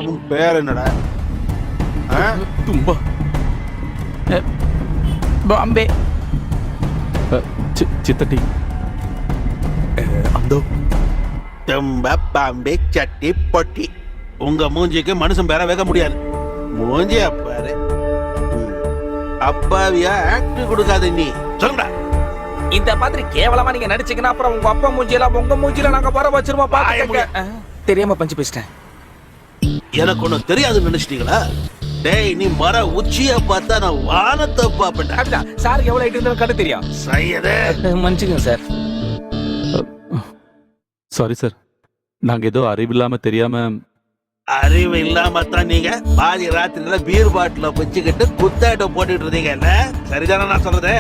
உன் பேர் என்னடா? தும்பா. பாம்பே. சித்தட்டி. அந்தோ. தும்ப பாம்பே சட்டி பொட்டி. உங்க மூஞ்சிக்கு மனுஷன் பேர வைக்க முடியாது. மூஞ்சி அப்பாரு. அப்பாவியா ஆக்ட் கொடுக்காத நீ. சொல்லுடா. இந்த மாதிரி கேவலமா நீங்க நடிச்சீங்கன்னா அப்புறம் உங்க அப்பா மூஞ்சியெல்லாம் உங்க மூஞ்சில நாங்க பர வச்சிருவோம். பாத்துக்கங்க. தெரியாம பஞ்சு பேசிட்டேன். எனக்கு ஒண்ணும் தெரியாதுன்னு நினைச்சிட்டீங்களா? டேய், நீ மர உச்சிய பார்த்தா நான் வானத்தை பாப்பேன்டா. சார் எவ்வளவு ஹைட் இருந்தாலும் கண்டு தெரியும். சையதே மன்னிச்சுங்க சார். சாரி சார், நாங்க ஏதோ அறிவில்லாம தெரியாம. அறிவு இல்லாம தான் நீங்க பாதி ராத்திரில பீர் பாட்டில வச்சுக்கிட்டு குத்தாட்டம் போட்டுட்டு இருந்தீங்கல்ல? சரிதானே நான் சொல்றது?